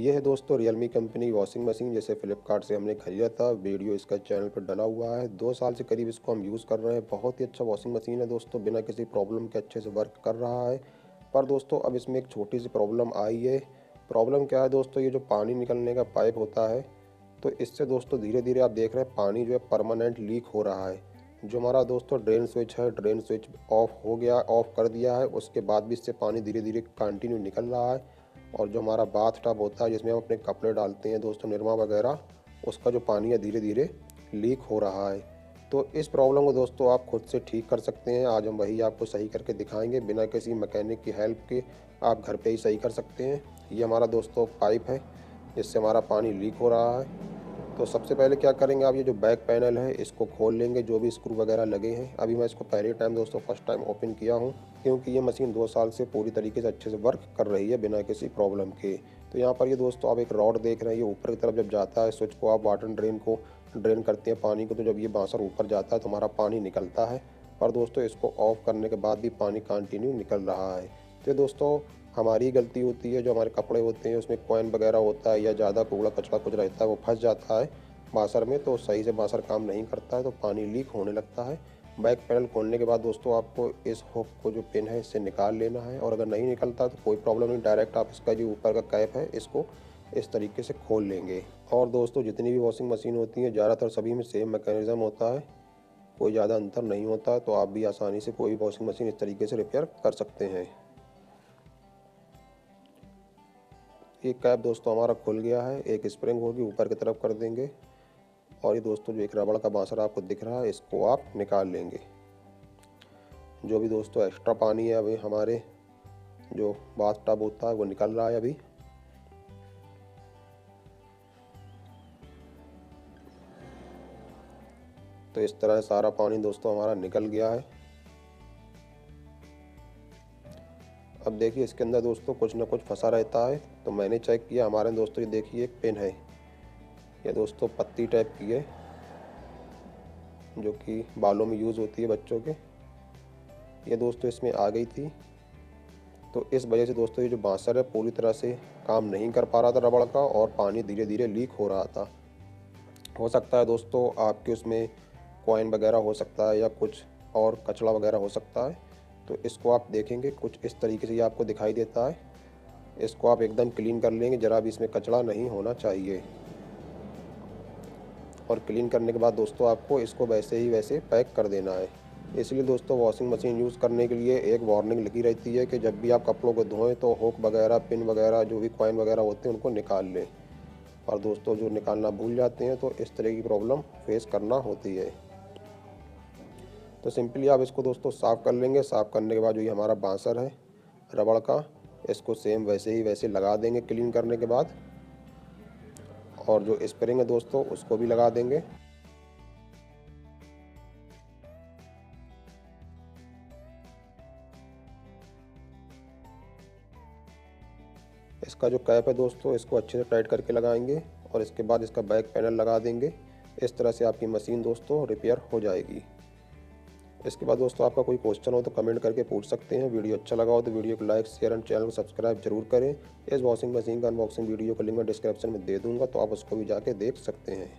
ये है दोस्तों रियलमी कंपनी वॉशिंग मशीन, जैसे फ्लिपकार्ट से हमने खरीदा था। वीडियो इसका चैनल पर डला हुआ है। 2 साल से करीब इसको हम यूज़ कर रहे हैं। बहुत ही अच्छा वॉशिंग मशीन है दोस्तों, बिना किसी प्रॉब्लम के अच्छे से वर्क कर रहा है। पर दोस्तों अब इसमें एक छोटी सी प्रॉब्लम आई है। प्रॉब्लम क्या है दोस्तों, ये जो पानी निकलने का पाइप होता है, तो इससे दोस्तों धीरे धीरे आप देख रहे हैं पानी जो है परमानेंट लीक हो रहा है। जो हमारा दोस्तों ड्रेन स्विच है, ड्रेन स्विच ऑफ हो गया, ऑफ कर दिया है, उसके बाद भी इससे पानी धीरे धीरे कंटिन्यू निकल रहा है। और जो हमारा बाथ टब होता है जिसमें हम अपने कपड़े डालते हैं दोस्तों, निरमा वगैरह, उसका जो पानी है धीरे धीरे लीक हो रहा है। तो इस प्रॉब्लम को दोस्तों आप खुद से ठीक कर सकते हैं। आज हम वही आपको सही करके दिखाएंगे, बिना किसी मैकेनिक की हेल्प के आप घर पे ही सही कर सकते हैं। ये हमारा दोस्तों पाइप है जिससे हमारा पानी लीक हो रहा है। तो सबसे पहले क्या करेंगे, आप ये जो बैक पैनल है इसको खोल लेंगे, जो भी स्क्रू वगैरह लगे हैं। अभी मैं इसको पहले टाइम दोस्तों फर्स्ट टाइम ओपन किया हूँ, क्योंकि ये मशीन 2 साल से पूरी तरीके से अच्छे से वर्क कर रही है बिना किसी प्रॉब्लम के। तो यहाँ पर ये दोस्तों आप एक रॉड देख रहे हैं, ये ऊपर की तरफ जब जाता है स्विच को आप वाटर ड्रेन को ड्रेन करते हैं पानी को, तो जब ये बांसर ऊपर जाता है तो हमारा पानी निकलता है। पर दोस्तों इसको ऑफ करने के बाद भी पानी कंटिन्यू निकल रहा है। तो दोस्तों हमारी गलती होती है, जो हमारे कपड़े होते हैं उसमें कॉइन वगैरह होता है या ज़्यादा कूड़ा कचरा कुछ रहता है, वो फंस जाता है बासर में, तो सही से बासर काम नहीं करता है, तो पानी लीक होने लगता है। बैक पैनल खोलने के बाद दोस्तों आपको इस हुक को जो पिन है इससे निकाल लेना है, और अगर नहीं निकलता तो कोई प्रॉब्लम नहीं, डायरेक्ट आप इसका जो ऊपर का कैप है इसको इस तरीके से खोल लेंगे। और दोस्तों जितनी भी वॉशिंग मशीन होती हैं ज़्यादातर सभी में सेम मैकेनिज़्म होता है, कोई ज़्यादा अंतर नहीं होता है। तो आप भी आसानी से कोई भी वॉशिंग मशीन इस तरीके से रिपेयर कर सकते हैं। ये कैप दोस्तों हमारा खुल गया है, एक स्प्रिंग होगी ऊपर की तरफ कर देंगे, और ये दोस्तों जो एक रबड़ का बांसर आपको दिख रहा है इसको आप निकाल लेंगे। जो भी दोस्तों एक्स्ट्रा पानी है अभी हमारे जो बाथ टब होता है वो निकल रहा है अभी। तो इस तरह सारा पानी दोस्तों हमारा निकल गया है। अब देखिए इसके अंदर दोस्तों कुछ ना कुछ फंसा रहता है, तो मैंने चेक किया, हमारे दोस्तों ये देखिए एक पिन है, ये दोस्तों पत्ती टाइप की है जो कि बालों में यूज़ होती है बच्चों के। ये दोस्तों इसमें आ गई थी, तो इस वजह से दोस्तों ये जो बांसर है पूरी तरह से काम नहीं कर पा रहा था रबड़ का, और पानी धीरे धीरे लीक हो रहा था। हो सकता है दोस्तों आपके उसमें कॉइन वगैरह हो सकता है या कुछ और कचरा वगैरह हो सकता है। तो इसको आप देखेंगे कुछ इस तरीके से ये आपको दिखाई देता है। इसको आप एकदम क्लीन कर लेंगे, ज़रा भी इसमें कचरा नहीं होना चाहिए। और क्लीन करने के बाद दोस्तों आपको इसको वैसे ही वैसे पैक कर देना है। इसलिए दोस्तों वॉशिंग मशीन यूज़ करने के लिए एक वार्निंग लगी रहती है कि जब भी आप कपड़ों को धोएं तो हुक वगैरह, पिन वगैरह, जो भी कॉइन वगैरह होते हैं उनको निकाल लें। और दोस्तों जो निकालना भूल जाते हैं तो इस तरह की प्रॉब्लम फेस करना होती है। तो सिंपली आप इसको दोस्तों साफ़ कर लेंगे। साफ़ करने के बाद जो ये हमारा बांसर है रबड़ का, इसको सेम वैसे ही वैसे लगा देंगे क्लीन करने के बाद। और जो स्प्रिंग है दोस्तों उसको भी लगा देंगे। इसका जो कैप है दोस्तों इसको अच्छे से टाइट करके लगाएंगे, और इसके बाद इसका बैक पैनल लगा देंगे। इस तरह से आपकी मशीन दोस्तों रिपेयर हो जाएगी। इसके बाद दोस्तों आपका कोई क्वेश्चन हो तो कमेंट करके पूछ सकते हैं। वीडियो अच्छा लगा हो तो वीडियो को लाइक, शेयर एंड चैनल को सब्सक्राइब जरूर करें। इस वॉशिंग मशीन का अनबॉक्सिंग वीडियो का लिंक मैं डिस्क्रिप्शन में दे दूंगा, तो आप उसको भी जाके देख सकते हैं।